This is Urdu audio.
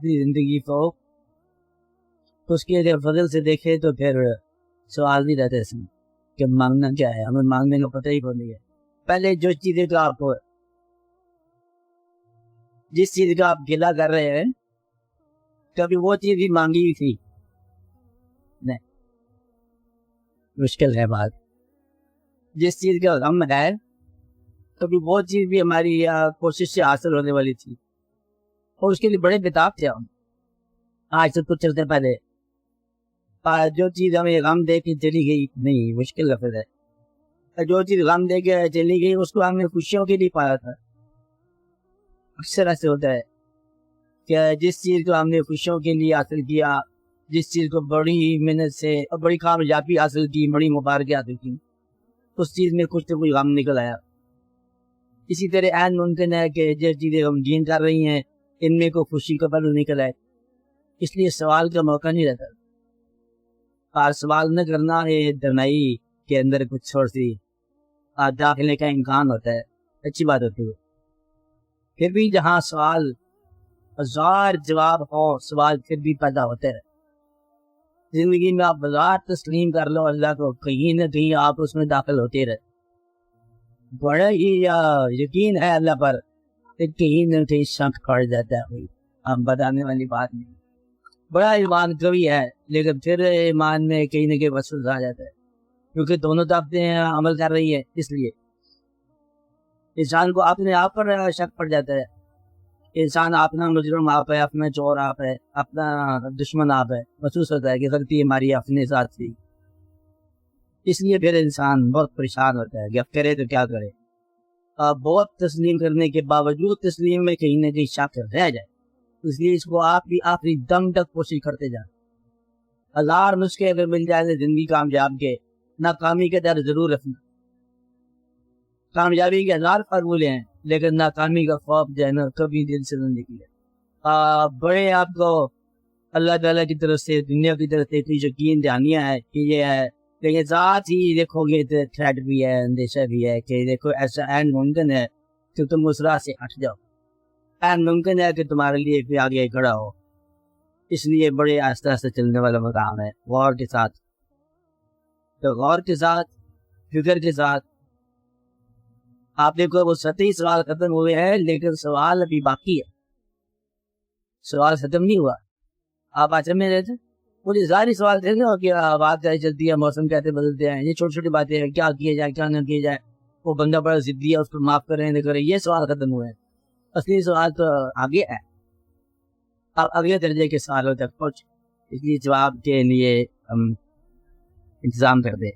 اپنی زندگی کو اس کے فضل سے دیکھے تو پھر سوال نہیں رہتے اس میں کہ مانگنا کیا ہے. ہمیں مانگنے کا پتہ ہی کو نہیں ہے. پہلے جو چیزیں تو آپ کو جس چیز کا آپ گلا کر رہے ہیں کبھی وہ چیز بھی مانگی ہوئی تھی نہیں. مشکل ہے بات. جس چیز کا غم ہے کبھی وہ چیز بھی ہماری کوشش سے حاصل ہونے والی تھی اور اس کے لیے بڑے بتاب تھے ہم. آج سے کچھ چلتے پہلے جو چیز ہمیں غم دے کے چلی گئی نہیں مشکل لفظ ہے. جو چیز غم دے کے چلی گئی اس کو ہم نے خوشیوں کے لیے پایا تھا. اکثر ایسے ہوتا ہے کہ جس چیز کو ہم نے خوشیوں کے لیے حاصل کیا, جس چیز کو بڑی محنت سے اور بڑی کامیابی حاصل کی, بڑی مبارکیں حاصل کی, اس چیز میں کچھ تو کوئی غم نکل آیا. اسی طرح عین ممکن ہے کہ جس چیزیں ہم جین کر رہی ہیں ان میں کوئی خوشی کا پہلو نکل آئے. اس لیے سوال کا موقع نہیں رہتا. اور سوال نہ کرنا ہے درنائی کے اندر کچھ چھوڑ سی داخلے کا امکان ہوتا ہے, اچھی بات ہوتی ہے. پھر بھی جہاں سوال ہزار جواب ہو سوال پھر بھی پیدا ہوتے ہیں. زندگی میں آپ ہزار تسلیم کر لو اللہ کو, کہیں نہ کہیں آپ اس میں داخل ہوتے رہے. بڑا ہی یقین ہے اللہ پر کہیں نہ کہیں شک پڑ جاتا ہے. آپ بتانے والی بات نہیں. بڑا ایمان قوی ہے لیکن پھر ایمان میں کہیں نہ کہیں وسوسہ آ جاتا ہے کیونکہ دونوں طاقتیں عمل کر رہی ہیں. اس لیے انسان کو اپنے آپ پر شک پڑ جاتا ہے. انسان اپنا مجرم آپ ہے, اپنا چور آپ ہے, اپنا دشمن آپ ہے. محسوس ہوتا ہے کہ غلطی ہماری اپنے ساتھ تھی. اس لیے پھر انسان بہت پریشان ہوتا ہے کہ اب کرے تو کیا کرے. بہت تسلیم کرنے کے باوجود تسلیم میں کہیں نہ کہیں شک رہ جائے. اس لیے اس کو آپ بھی آخری دم تک کوشش کرتے جائیں. ہزار نسخے اگر مل جائے زندگی کامیاب کے, ناکامی کے ڈر ضرور رکھنا. کامیابی کے ہزار فارمولے ہیں لیکن ناکامی کا خوف جو ہے نا کبھی دل سے نہ نکلے. بڑے آپ کو اللہ تعالیٰ کی طرف سے دنیا کی طرف سے کوئی یقین دہانیاں ہے کہ یہ ہے, لیکن ساتھ ہی دیکھو گے تو تھریٹ بھی ہے, اندیشہ بھی ہے کہ دیکھو ایسا این ممکن ہے کہ تم اس راہ سے ہٹ جاؤ. این ممکن ہے کہ تمہارے لیے کوئی آگے کھڑا ہو. اس لیے بڑے آہستہ آہستہ چلنے والا مقام ہے. غور کے ساتھ, تو غور کے ساتھ فکر کے ساتھ آپ دیکھو وہ سطحی سوال ختم ہوئے ہیں لیکن سوال ابھی باقی ہے. سوال ختم نہیں ہوا. آپ آج میں رہتے مجھے ظاہری سوال تھے نا کہ بات کیسے چلتی ہے, موسم کیسے بدلتے ہیں, یہ چھوٹی چھوٹی باتیں ہیں, کیا کیا جائے کیا نہ کیا جائے, وہ بندہ بڑا ضدی ہے اس کو معاف کریں نہ کریں, یہ سوال ختم ہوئے ہیں. اصلی سوال تو آگے ہے. آپ اگلے درجے کے سوالوں تک پہنچ, اس لیے جواب کے لیے ہم انتظام کر دیں.